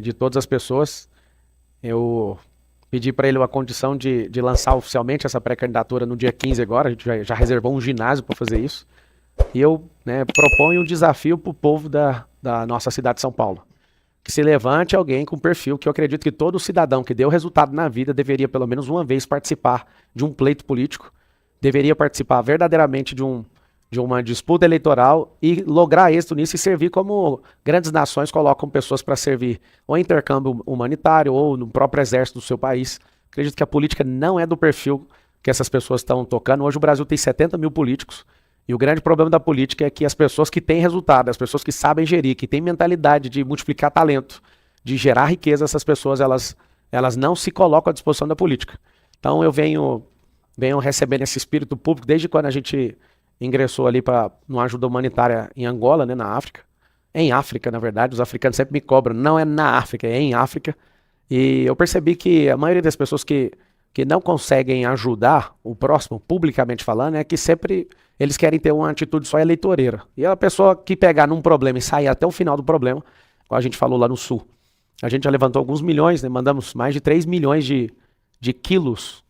de todas as pessoas. Eu pedi para ele uma condição de lançar oficialmente essa pré-candidatura no dia 15 agora. A gente já reservou um ginásio para fazer isso. E eu, proponho um desafio para o povo da nossa cidade de São Paulo. Que se levante alguém com perfil que eu acredito que todo cidadão que deu resultado na vida deveria pelo menos uma vez participar de um pleito político, deveria participar verdadeiramente de uma disputa eleitoral e lograr êxito nisso e servir como grandes nações colocam pessoas para servir ou em intercâmbio humanitário ou no próprio exército do seu país. Acredito que a política não é do perfil que essas pessoas estão tocando. Hoje o Brasil tem 70 mil políticos e o grande problema da política é que as pessoas que têm resultado, as pessoas que sabem gerir, que têm mentalidade de multiplicar talento, de gerar riqueza, essas pessoas elas não se colocam à disposição da política. Então eu venho recebendo esse espírito público desde quando a gente ingressou ali para uma ajuda humanitária em Angola, né, na África. Em África, na verdade, os africanos sempre me cobram, não é na África, é em África. E eu percebi que a maioria das pessoas que não conseguem ajudar o próximo, publicamente falando, é que sempre eles querem ter uma atitude só eleitoreira. E a pessoa que pegar num problema e sair até o final do problema, como a gente falou lá no Sul, a gente já levantou alguns milhões, né, mandamos mais de 3 milhões de quilos,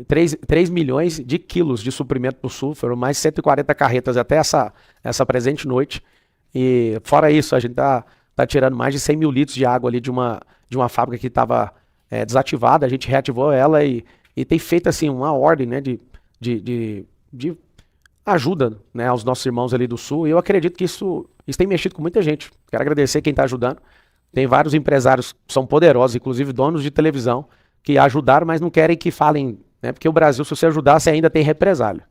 3 milhões de quilos de suprimento para o Sul, foram mais de 140 carretas até essa presente noite. E fora isso, a gente tá tirando mais de 100 mil litros de água ali de uma fábrica que estava desativada, a gente reativou ela e tem feito assim uma ordem, né, de ajuda, né, aos nossos irmãos ali do Sul. E eu acredito que isso tem mexido com muita gente. Quero agradecer quem está ajudando. Tem vários empresários que são poderosos, inclusive donos de televisão, que ajudaram, mas não querem que falem, né, porque o Brasil, se você ajudar, você ainda tem represália.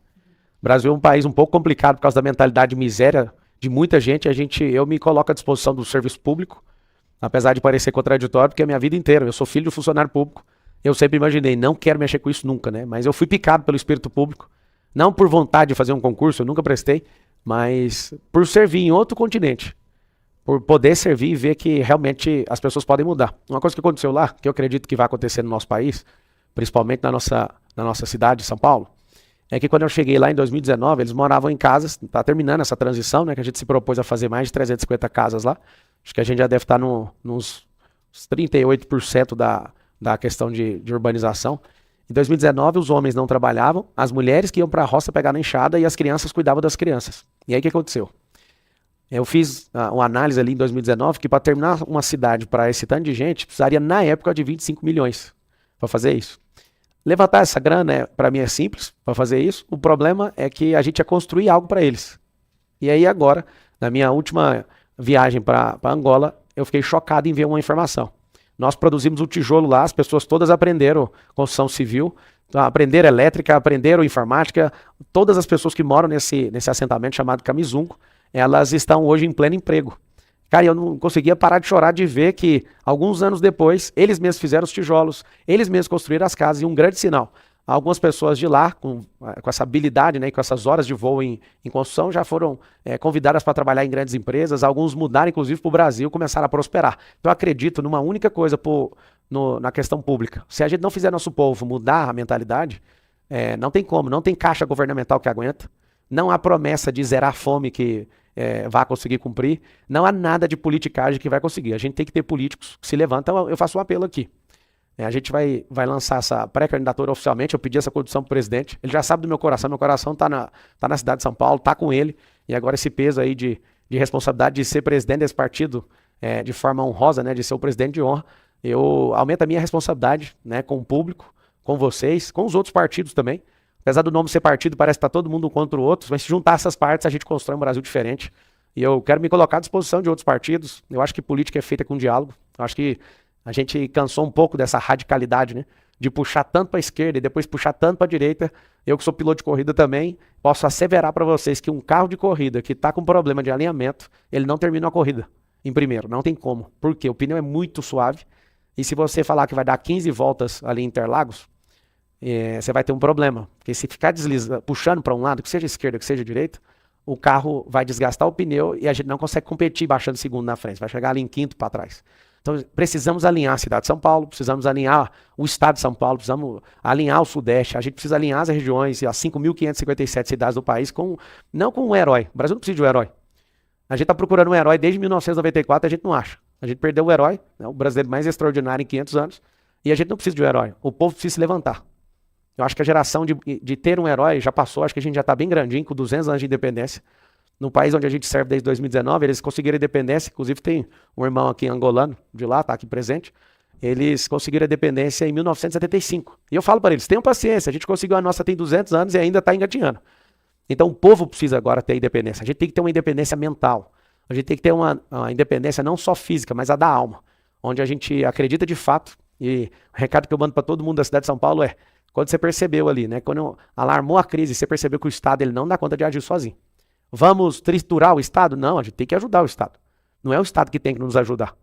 O Brasil é um país um pouco complicado por causa da mentalidade de miséria de muita gente. Eu me coloco à disposição do serviço público, apesar de parecer contraditório, porque a minha vida inteira, eu sou filho de funcionário público, eu sempre imaginei, não quero mexer com isso nunca, né? Mas eu fui picado pelo espírito público, não por vontade de fazer um concurso, eu nunca prestei, mas por servir em outro continente, por poder servir e ver que realmente as pessoas podem mudar. Uma coisa que aconteceu lá, que eu acredito que vai acontecer no nosso país, principalmente na nossa cidade, São Paulo, é que quando eu cheguei lá em 2019, eles moravam em casas, tá terminando essa transição, né, que a gente se propôs a fazer mais de 350 casas lá. Acho que a gente já deve estar nos 38% da questão de urbanização. Em 2019, os homens não trabalhavam, as mulheres que iam para a roça pegar na enxada e as crianças cuidavam das crianças. E aí o que aconteceu? Eu fiz uma análise ali em 2019 que para terminar uma cidade para esse tanto de gente, precisaria na época de 25 milhões para fazer isso. Levantar essa grana, para mim é simples para fazer isso. O problema é que a gente ia construir algo para eles. E aí agora, na minha última viagem para Angola, eu fiquei chocado em ver uma informação. Nós produzimos o tijolo lá, as pessoas todas aprenderam construção civil, aprenderam elétrica, aprenderam informática. Todas as pessoas que moram nesse assentamento chamado Camizunco, elas estão hoje em pleno emprego. Cara, eu não conseguia parar de chorar de ver que, alguns anos depois, eles mesmos fizeram os tijolos, eles mesmos construíram as casas, e um grande sinal. Algumas pessoas de lá, com essa habilidade, né, e com essas horas de voo em construção, já foram convidadas para trabalhar em grandes empresas, alguns mudaram, inclusive, para o Brasil, começaram a prosperar. Então, eu acredito numa única coisa na questão pública. Se a gente não fizer nosso povo mudar a mentalidade, não tem como, não tem caixa governamental que aguenta, não há promessa de zerar a fome que vai conseguir cumprir, não há nada de politicagem que vai conseguir. A gente tem que ter políticos que se levantam. Então, eu faço um apelo aqui. A gente vai lançar essa pré-candidatura oficialmente. Eu pedi essa condição para o presidente. Ele já sabe do meu coração está na cidade de São Paulo, está com ele. E agora esse peso aí de responsabilidade de ser presidente desse partido de forma honrosa, né, de ser o presidente de honra, eu aumento a minha responsabilidade, né, com o público, com vocês, com os outros partidos também. Apesar do nome ser partido, parece que está todo mundo um contra o outro, mas se juntar essas partes, a gente constrói um Brasil diferente. E eu quero me colocar à disposição de outros partidos. Eu acho que política é feita com diálogo. Eu acho que a gente cansou um pouco dessa radicalidade, né? De puxar tanto para a esquerda e depois puxar tanto para a direita. Eu que sou piloto de corrida também, posso asseverar para vocês que um carro de corrida que está com problema de alinhamento, ele não termina a corrida em primeiro. Não tem como. Por quê? O pneu é muito suave. E se você falar que vai dar 15 voltas ali em Interlagos, você vai ter um problema. Porque se ficar puxando para um lado, que seja esquerda, que seja direita, o carro vai desgastar o pneu e a gente não consegue competir baixando segundo na frente. Vai chegar ali em quinto para trás. Então precisamos alinhar a cidade de São Paulo, precisamos alinhar o estado de São Paulo, precisamos alinhar o Sudeste, a gente precisa alinhar as regiões e as 5.557 cidades do país não com um herói. O Brasil não precisa de um herói. A gente está procurando um herói desde 1994 e a gente não acha. A gente perdeu o herói, né, o brasileiro mais extraordinário em 500 anos, e a gente não precisa de um herói. O povo precisa se levantar. Eu acho que a geração de ter um herói já passou, acho que a gente já está bem grandinho, com 200 anos de independência. No país onde a gente serve desde 2019, eles conseguiram a independência, inclusive tem um irmão aqui angolano, de lá, está aqui presente, eles conseguiram a independência em 1975. E eu falo para eles, tenham paciência, a gente conseguiu a nossa tem 200 anos e ainda está engatinhando. Então o povo precisa agora ter independência. A gente tem que ter uma independência mental. A gente tem que ter uma independência não só física, mas a da alma. Onde a gente acredita de fato. E o recado que eu mando para todo mundo da cidade de São Paulo é, quando você percebeu ali, né? Quando alarmou a crise, você percebeu que o Estado ele não dá conta de agir sozinho. Vamos triturar o Estado? Não, a gente tem que ajudar o Estado. Não é o Estado que tem que nos ajudar.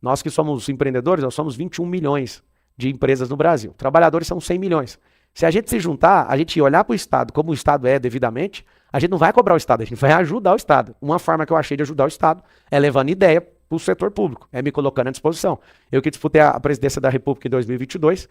Nós que somos empreendedores, nós somos 21 milhões de empresas no Brasil. Trabalhadores são 100 milhões. Se a gente se juntar, a gente olhar para o Estado como o Estado é devidamente, a gente não vai cobrar o Estado, a gente vai ajudar o Estado. Uma forma que eu achei de ajudar o Estado é levando ideia para o setor público, é me colocando à disposição. Eu que disputei a presidência da República em 2022,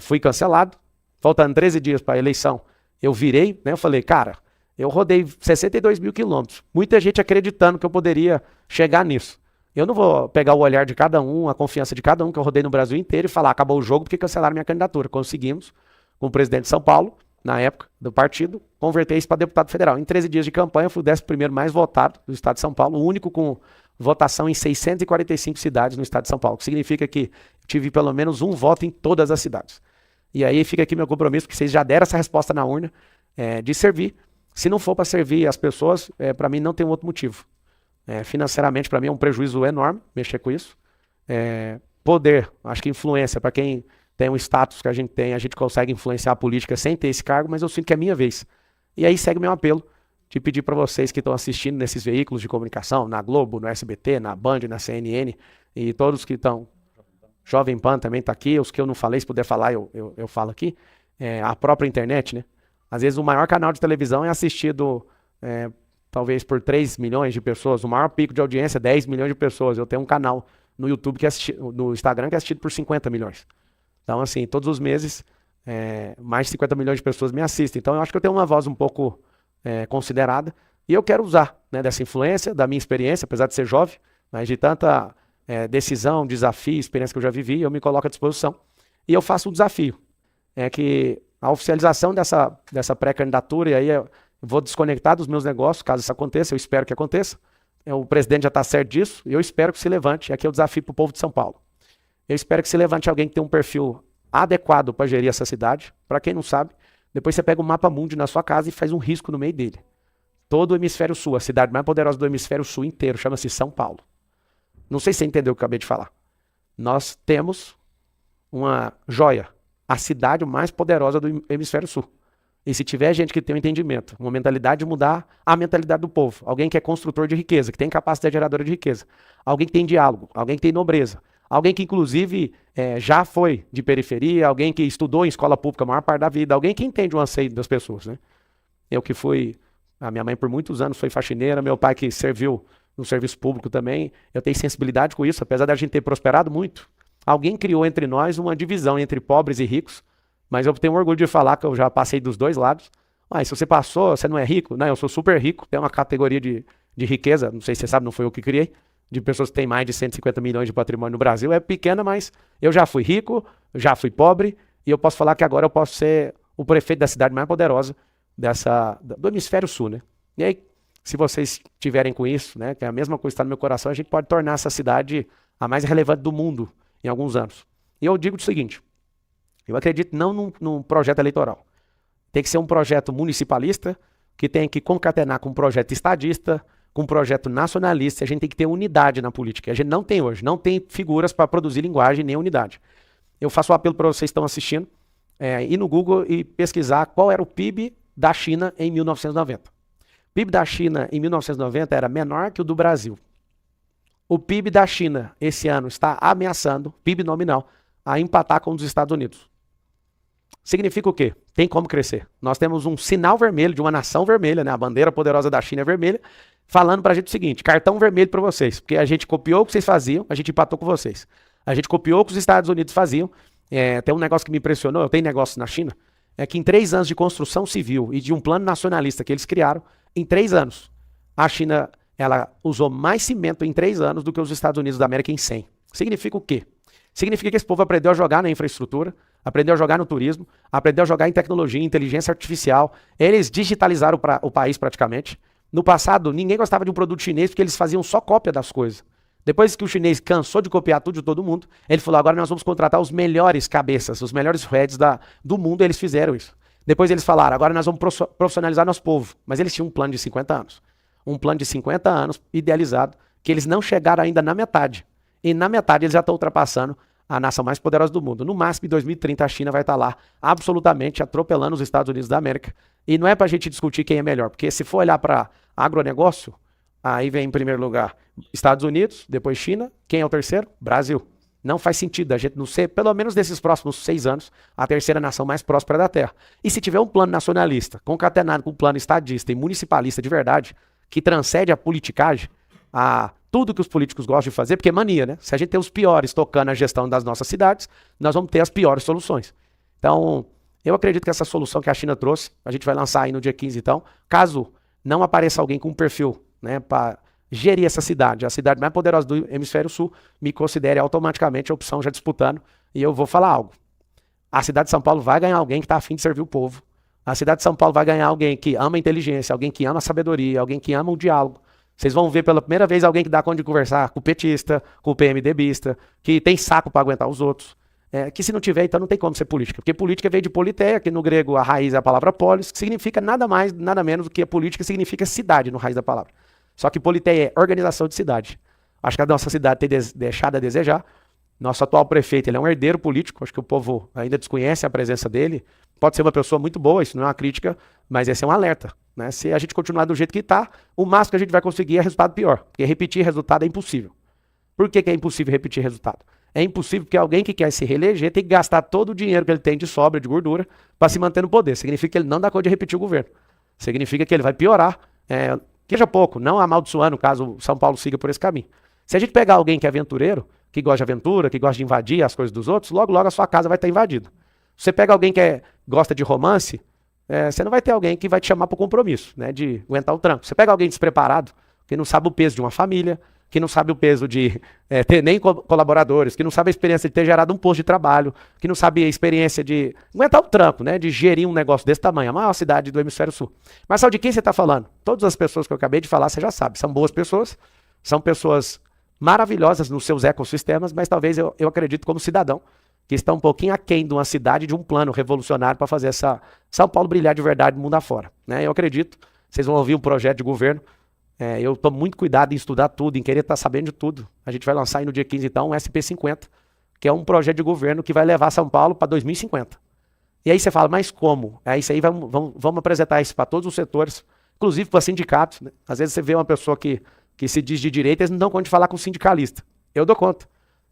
fui cancelado, faltando 13 dias para a eleição, eu virei, né, eu falei, cara, eu rodei 62 mil quilômetros, muita gente acreditando que eu poderia chegar nisso. Eu não vou pegar o olhar de cada um, a confiança de cada um que eu rodei no Brasil inteiro e falar, acabou o jogo porque cancelaram minha candidatura. Conseguimos, com o presidente de São Paulo, na época do partido, converter isso para deputado federal. Em 13 dias de campanha, eu fui o 11º mais votado do estado de São Paulo, o único com votação em 645 cidades no estado de São Paulo, que significa que tive pelo menos um voto em todas as cidades. E aí fica aqui meu compromisso, porque vocês já deram essa resposta na urna, de servir. Se não for para servir as pessoas, para mim não tem outro motivo. Financeiramente, para mim é um prejuízo enorme mexer com isso. Poder, acho que influência, para quem tem um status que a gente consegue influenciar a política sem ter esse cargo, mas eu sinto que é minha vez. E aí segue meu apelo de pedir para vocês que estão assistindo nesses veículos de comunicação, na Globo, no SBT, na Band, na CNN, e todos que estão, Jovem Pan também está aqui, os que eu não falei, se puder falar, eu falo aqui, a própria internet, né? Às vezes o maior canal de televisão é assistido talvez por 3 milhões de pessoas, o maior pico de audiência é 10 milhões de pessoas. Eu tenho um canal no YouTube, no Instagram, que é assistido por 50 milhões. Então, assim, todos os meses, mais de 50 milhões de pessoas me assistem. Então, eu acho que eu tenho uma voz um pouco considerada. E eu quero usar, né, dessa influência, da minha experiência, apesar de ser jovem, mas de tanta decisão, desafio, experiência que eu já vivi, eu me coloco à disposição. E eu faço um desafio. É que a oficialização dessa pré-candidatura, e aí eu vou desconectar dos meus negócios, caso isso aconteça, eu espero que aconteça. O presidente já está certo disso, e eu espero que se levante. Aqui é o desafio para o povo de São Paulo. Eu espero que se levante alguém que tem um perfil adequado para gerir essa cidade. Para quem não sabe, depois você pega um mapa mundi na sua casa e faz um risco no meio dele. Todo o hemisfério sul, a cidade mais poderosa do hemisfério sul inteiro, chama-se São Paulo. Não sei se você entendeu o que eu acabei de falar. Nós temos uma joia, a cidade mais poderosa do hemisfério sul. E se tiver gente que tem um entendimento, uma mentalidade de mudar a mentalidade do povo, alguém que é construtor de riqueza, que tem capacidade geradora de riqueza, alguém que tem diálogo, alguém que tem nobreza, alguém que inclusive já foi de periferia, alguém que estudou em escola pública a maior parte da vida, alguém que entende o anseio das pessoas, né? Eu que fui, a minha mãe por muitos anos foi faxineira, meu pai que serviu no serviço público também, eu tenho sensibilidade com isso, apesar da gente ter prosperado muito. Alguém criou entre nós uma divisão entre pobres e ricos, mas eu tenho orgulho de falar que eu já passei dos dois lados. Se você passou, você não é rico? Não, eu sou super rico, tem uma categoria de riqueza, não sei se você sabe, não foi eu que criei, de pessoas que têm mais de 150 milhões de patrimônio no Brasil, é pequena, mas eu já fui rico, já fui pobre, e eu posso falar que agora eu posso ser o prefeito da cidade mais poderosa do hemisfério sul, né? E aí, se vocês tiverem com isso, né, que é a mesma coisa que está no meu coração, a gente pode tornar essa cidade a mais relevante do mundo em alguns anos. E eu digo o seguinte, eu acredito não num projeto eleitoral. Tem que ser um projeto municipalista, que tem que concatenar com um projeto estadista, com um projeto nacionalista. A gente tem que ter unidade na política. A gente não tem hoje, não tem figuras para produzir linguagem nem unidade. Eu faço um apelo para vocês que estão assistindo, ir no Google e pesquisar qual era o PIB da China em 1990. O PIB da China em 1990 era menor que o do Brasil. O PIB da China esse ano está ameaçando, PIB nominal, a empatar com o dos Estados Unidos. Significa o quê? Tem como crescer. Nós temos um sinal vermelho de uma nação vermelha, né? A bandeira poderosa da China é vermelha, falando pra gente o seguinte, cartão vermelho para vocês, porque a gente copiou o que vocês faziam, a gente empatou com vocês. A gente copiou o que os Estados Unidos faziam. Tem um negócio que me impressionou, eu tenho negócio na China, é que em 3 anos de construção civil e de um plano nacionalista que eles criaram, em 3 anos, a China ela usou mais cimento em 3 anos do que os Estados Unidos da América em 100. Significa o quê? Significa que esse povo aprendeu a jogar na infraestrutura, aprendeu a jogar no turismo, aprendeu a jogar em tecnologia, inteligência artificial. Eles digitalizaram o país praticamente. No passado, ninguém gostava de um produto chinês porque eles faziam só cópia das coisas. Depois que o chinês cansou de copiar tudo de todo mundo, ele falou, agora nós vamos contratar os melhores cabeças, os melhores heads do mundo, e eles fizeram isso. Depois eles falaram, agora nós vamos profissionalizar nosso povo. Mas eles tinham um plano de 50 anos. Um plano de 50 anos idealizado, que eles não chegaram ainda na metade. E na metade eles já estão ultrapassando a nação mais poderosa do mundo. No máximo, em 2030, a China vai estar lá, absolutamente atropelando os Estados Unidos da América. E não é para a gente discutir quem é melhor, porque se for olhar para agronegócio, aí vem em primeiro lugar Estados Unidos, depois China. Quem é o terceiro? Brasil. Não faz sentido a gente não ser, pelo menos nesses próximos 6 anos, a terceira nação mais próspera da Terra. E se tiver um plano nacionalista, concatenado com um plano estadista e municipalista de verdade, que transcende a politicagem, a tudo que os políticos gostam de fazer, porque é mania, né? Se a gente tem os piores tocando a gestão das nossas cidades, nós vamos ter as piores soluções. Então, eu acredito que essa solução que a China trouxe, a gente vai lançar aí no dia 15, então, caso não apareça alguém com um perfil, né, para gerir essa cidade, a cidade mais poderosa do Hemisfério Sul, me considere automaticamente a opção já disputando, e eu vou falar algo. A cidade de São Paulo vai ganhar alguém que está afim de servir o povo. A cidade de São Paulo vai ganhar alguém que ama a inteligência, alguém que ama a sabedoria, alguém que ama o diálogo. Vocês vão ver pela primeira vez alguém que dá conta de conversar com o petista, com o PMDBista, que tem saco para aguentar os outros. Que se não tiver, então não tem como ser política. Porque política veio de politeia, que no grego a raiz é a palavra polis, que significa nada mais, nada menos do que a política significa cidade no raiz da palavra. Só que politeia é organização de cidade. Acho que a nossa cidade tem deixado a desejar. Nosso atual prefeito, ele é um herdeiro político, acho que o povo ainda desconhece a presença dele. Pode ser uma pessoa muito boa, isso não é uma crítica, mas esse é um alerta. Né? Se a gente continuar do jeito que está, o máximo que a gente vai conseguir é resultado pior. Porque repetir resultado é impossível. Por que é impossível repetir resultado? É impossível porque alguém que quer se reeleger tem que gastar todo o dinheiro que ele tem de sobra, de gordura, para se manter no poder. Significa que ele não dá conta de repetir o governo. Significa que ele vai piorar. Que já pouco, não amaldiçoando caso São Paulo siga por esse caminho. Se a gente pegar alguém que é aventureiro, que gosta de aventura, que gosta de invadir as coisas dos outros, logo, logo a sua casa vai estar invadida. Se você pega alguém que gosta de romance, você não vai ter alguém que vai te chamar para o compromisso, né, de aguentar o tranco. Você pega alguém despreparado, que não sabe o peso de uma família, que não sabe o peso de ter nem colaboradores, que não sabe a experiência de ter gerado um posto de trabalho, que não sabe a experiência de aguentar o tranco, né, de gerir um negócio desse tamanho, a maior cidade do Hemisfério Sul. Mas sabe de quem você está falando? Todas as pessoas que eu acabei de falar, você já sabe, são boas pessoas, são pessoas maravilhosas nos seus ecossistemas, mas talvez eu acredito como cidadão, que está um pouquinho aquém de uma cidade, de um plano revolucionário para fazer essa São Paulo brilhar de verdade mundo afora. Né? Eu acredito, vocês vão ouvir um projeto de governo, eu tomo muito cuidado em estudar tudo, em querer estar sabendo de tudo. A gente vai lançar aí no dia 15, então, um SP50, que é um projeto de governo que vai levar São Paulo para 2050. E aí você fala, mas como? É isso aí, vamos apresentar isso para todos os setores, inclusive para sindicatos. Né? Às vezes você vê uma pessoa que se diz de direita, eles não dão conta de falar com o sindicalista. Eu dou conta.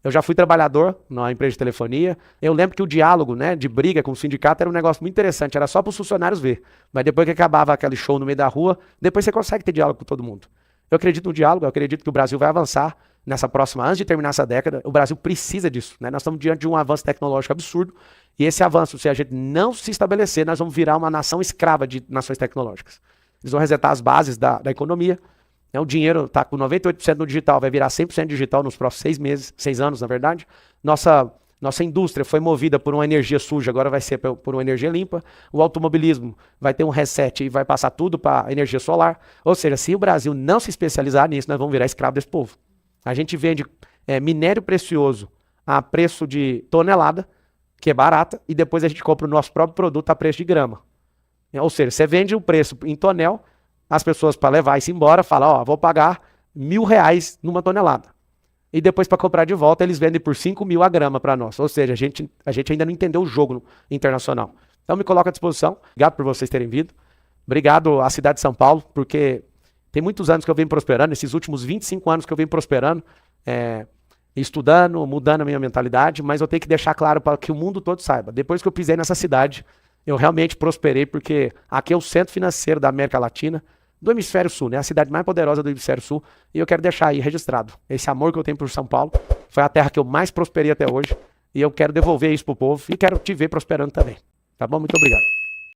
Eu já fui trabalhador na empresa de telefonia. Eu lembro que o diálogo, né, de briga com o sindicato era um negócio muito interessante. Era só para os funcionários ver. Mas depois que acabava aquele show no meio da rua, depois você consegue ter diálogo com todo mundo. Eu acredito no diálogo, eu acredito que o Brasil vai avançar nessa próxima, antes de terminar essa década. O Brasil precisa disso. Né? Nós estamos diante de um avanço tecnológico absurdo. E esse avanço, se a gente não se estabelecer, nós vamos virar uma nação escrava de nações tecnológicas. Eles vão resetar as bases da economia. O dinheiro está com 98% no digital, vai virar 100% digital nos próximos 6 anos, na verdade. Nossa indústria foi movida por uma energia suja, agora vai ser por uma energia limpa. O automobilismo vai ter um reset e vai passar tudo para energia solar. Ou seja, se o Brasil não se especializar nisso, nós vamos virar escravo desse povo. A gente vende minério precioso a preço de tonelada, que é barata, e depois a gente compra o nosso próprio produto a preço de grama. Ou seja, você vende o preço em tonel, as pessoas para levar isso embora falam, vou pagar R$1.000 numa tonelada. E depois para comprar de volta eles vendem por 5.000 a grama para nós. Ou seja, a gente ainda não entendeu o jogo internacional. Então me coloco à disposição. Obrigado por vocês terem vindo. Obrigado à cidade de São Paulo, porque tem muitos anos que eu venho prosperando, esses últimos 25 anos que eu venho prosperando, estudando, mudando a minha mentalidade, mas eu tenho que deixar claro para que o mundo todo saiba. Depois que eu pisei nessa cidade, eu realmente prosperei, porque aqui é o centro financeiro da América Latina, do Hemisfério Sul, né? A cidade mais poderosa do Hemisfério Sul, e eu quero deixar aí registrado. Esse amor que eu tenho por São Paulo, foi a terra que eu mais prosperei até hoje, e eu quero devolver isso pro povo, e quero te ver prosperando também. Tá bom? Muito obrigado.